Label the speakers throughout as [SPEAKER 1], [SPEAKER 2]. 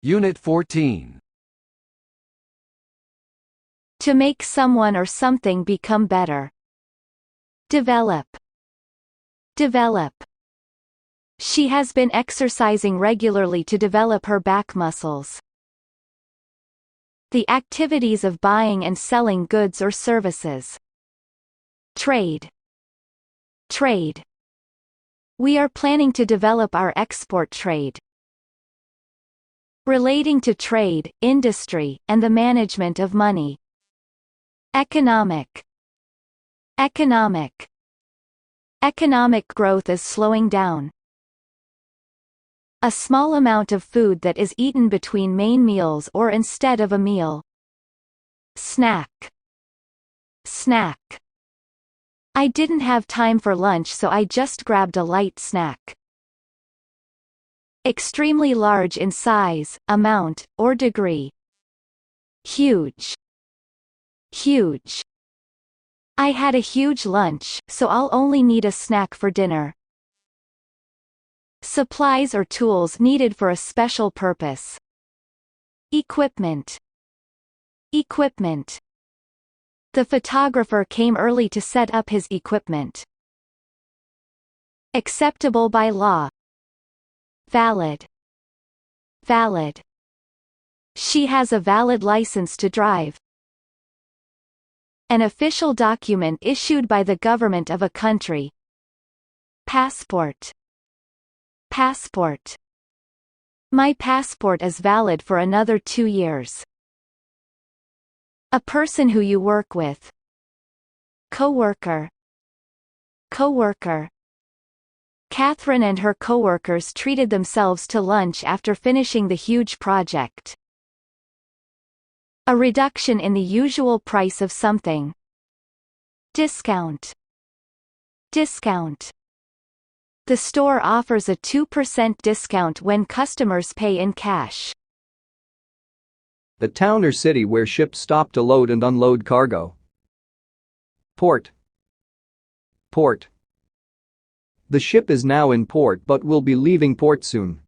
[SPEAKER 1] Unit 14.
[SPEAKER 2] To make someone or something become better. Develop. Develop. She has been exercising regularly to develop her back muscles. The activities of buying and selling goods or services. Trade. Trade. We are planning to develop our export trade. Relating to trade, industry, and the management of money. Economic. Economic. Economic growth is slowing down. A small amount of food that is eaten between main meals or instead of a meal. Snack. Snack. I didn't have time for lunch, so I just grabbed a light snack. Extremely large in size, amount, or degree. Huge. Huge. I had a huge lunch, so I'll only need a snack for dinner. Supplies or tools needed for a special purpose. Equipment. Equipment. The photographer came early to set up his equipment. Acceptable by law. Valid. Valid. She has a valid license to drive. An official document issued by the government of a country. Passport. Passport. My passport is valid for another 2 years. A person who you work with. Coworker. Coworker. Catherine and her coworkers treated themselves to lunch after finishing the huge project. A reduction in the usual price of something. Discount. Discount. The store offers a 2% discount when customers pay in cash.
[SPEAKER 3] The town or city where ships stop to load and unload cargo. Port. Port. The ship is now in port but will be leaving port soon.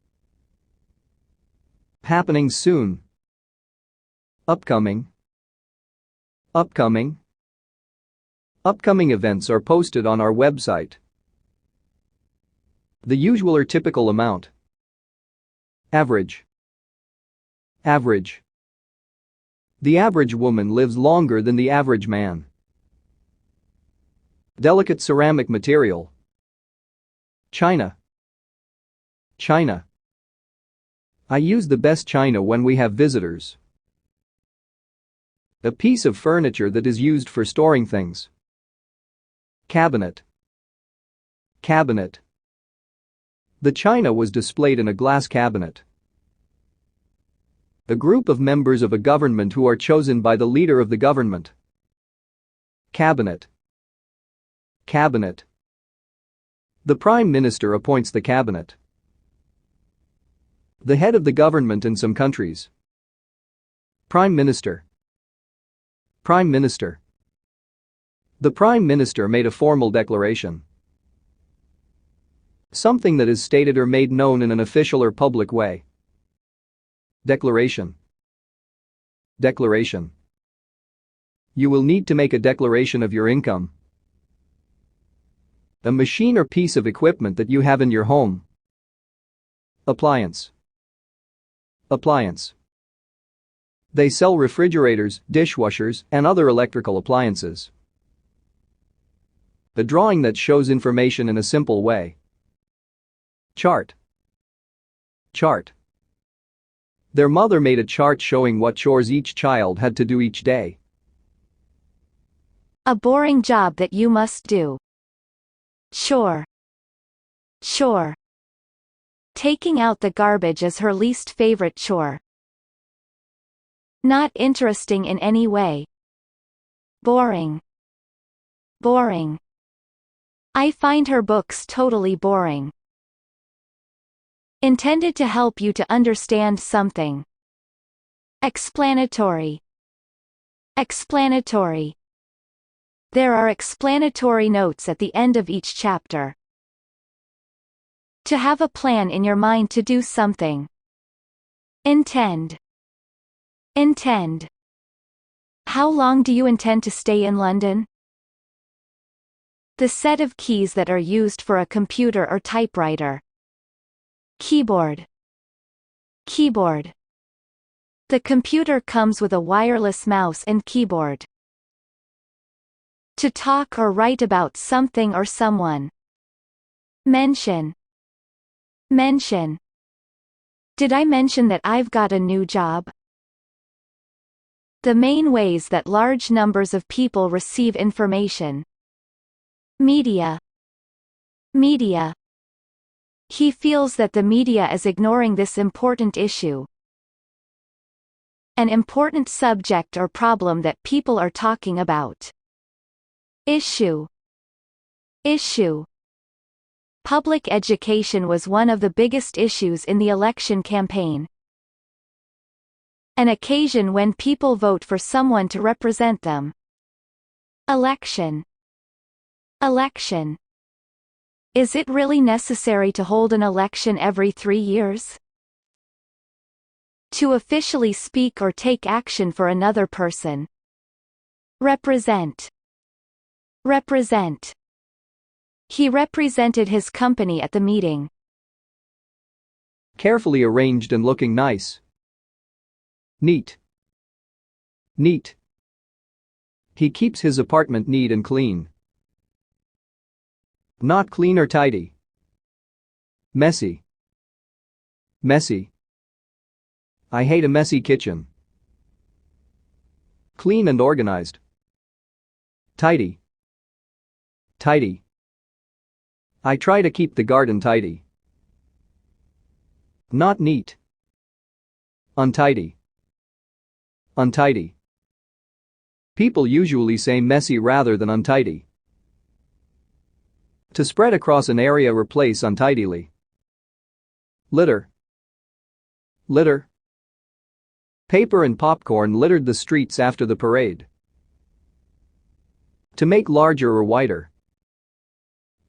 [SPEAKER 3] Happening soon. Upcoming. Upcoming. Upcoming events are posted on our website. The usual or typical amount. Average. Average. The average woman lives longer than the average man. Delicate ceramic material. China. China. I use the best china when we have visitors. A piece of furniture that is used for storing things. Cabinet. Cabinet. The china was displayed in a glass cabinet. A group of members of a government who are chosen by the leader of the government. Cabinet. Cabinet. The Prime Minister appoints the cabinet. The head of the government in some countries. Prime Minister. Prime Minister. The Prime Minister made a formal declaration. Something that is stated or made known in an official or public way. Declaration. Declaration. You will need to make a declaration of your income. A machine or piece of equipment that you have in your home. Appliance. Appliance. They sell refrigerators, dishwashers, and other electrical appliances. A drawing that shows information in a simple way. Chart. Chart. Their mother made a chart showing what chores each child had to do each day.
[SPEAKER 2] A boring job that you must do. Chore. Chore. Taking out the garbage is her least favorite chore. Not interesting in any way. Boring. Boring. I find her books totally boring. Intended to help you to understand something. Explanatory. Explanatory. There are explanatory notes at the end of each chapter. To have a plan in your mind to do something. Intend. Intend. How long do you intend to stay in London? The set of keys that are used for a computer or typewriter. Keyboard. Keyboard. The computer comes with a wireless mouse and keyboard. To talk or write about something or someone. Mention. Mention. Did I mention that I've got a new job? The main ways that large numbers of people receive information. Media. Media. He feels that the media is ignoring this important issue. An important subject or problem that people are talking about. Issue. Issue. Public education was one of the biggest issues in the election campaign. An occasion when people vote for someone to represent them. Election. Election. Is it really necessary to hold an election every 3 years? To officially speak or take action for another person. Represent. Represent. He represented his company at the meeting.
[SPEAKER 3] Carefully arranged and looking nice. Neat. Neat. He keeps his apartment neat and clean. Not clean or tidy. Messy. Messy. I hate a messy kitchen. Clean and organized. Tidy. Tidy. I try to keep the garden tidy. Not neat. Untidy. Untidy. People usually say messy rather than untidy. To spread across an area or place untidily. Litter. Litter. Paper and popcorn littered the streets after the parade. To make larger or wider.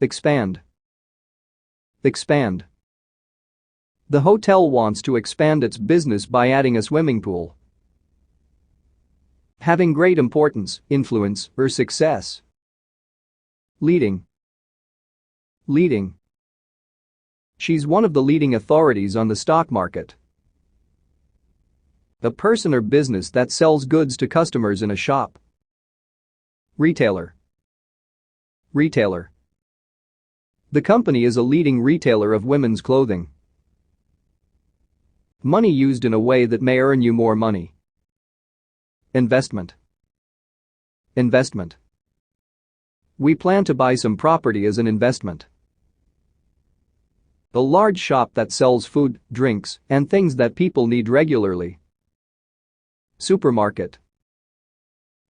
[SPEAKER 3] Expand. Expand. The hotel wants to expand its business by adding a swimming pool. Having great importance, influence, or success. Leading. Leading. She's one of the leading authorities on the stock market. A person or business that sells goods to customers in a shop. Retailer. Retailer. The company is a leading retailer of women's clothing. Money used in a way that may earn you more money. Investment. Investment. We plan to buy some property as an investment. A large shop that sells food, drinks, and things that people need regularly. Supermarket.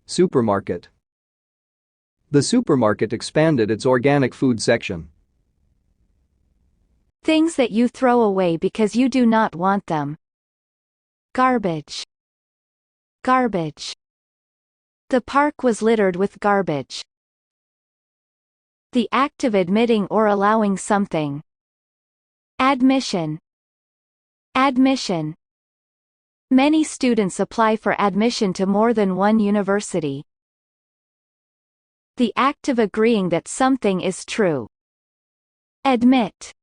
[SPEAKER 3] Supermarket. The supermarket expanded its organic food section.
[SPEAKER 2] Things that you throw away because you do not want them. Garbage. Garbage. The park was littered with garbage. The act of admitting or allowing something. Admission. Admission. Many students apply for admission to more than one university. The act of agreeing that something is true. Admit.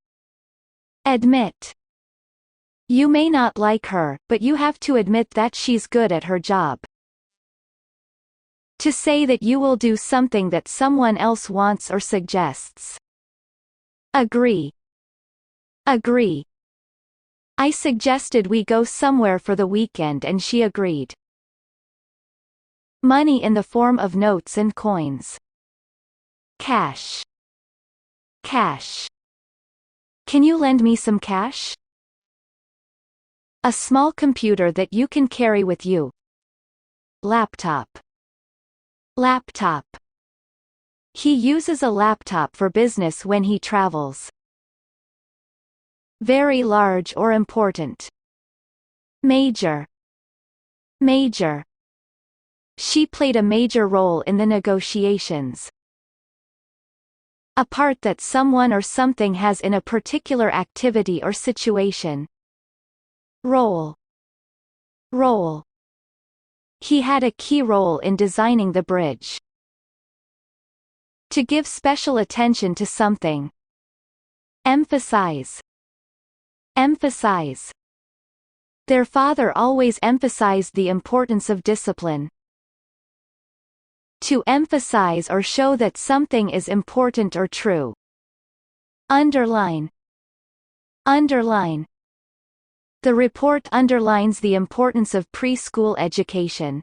[SPEAKER 2] Admit. You may not like her, but you have to admit that she's good at her job. To say that you will do something that someone else wants or suggests. Agree. Agree. I suggested we go somewhere for the weekend and she agreed. Money in the form of notes and coins. Cash. Cash. Can you lend me some cash? A small computer that you can carry with you. Laptop. Laptop. He uses a laptop for business when he travels. Very large or important. Major. Major. She played a major role in the negotiations. A part that someone or something has in a particular activity or situation. Role. Role. He had a key role in designing the bridge. To give special attention to something. Emphasize. Emphasize. Their father always emphasized the importance of discipline. To emphasize or show that something is important or true. Underline. Underline. The report underlines the importance of preschool education.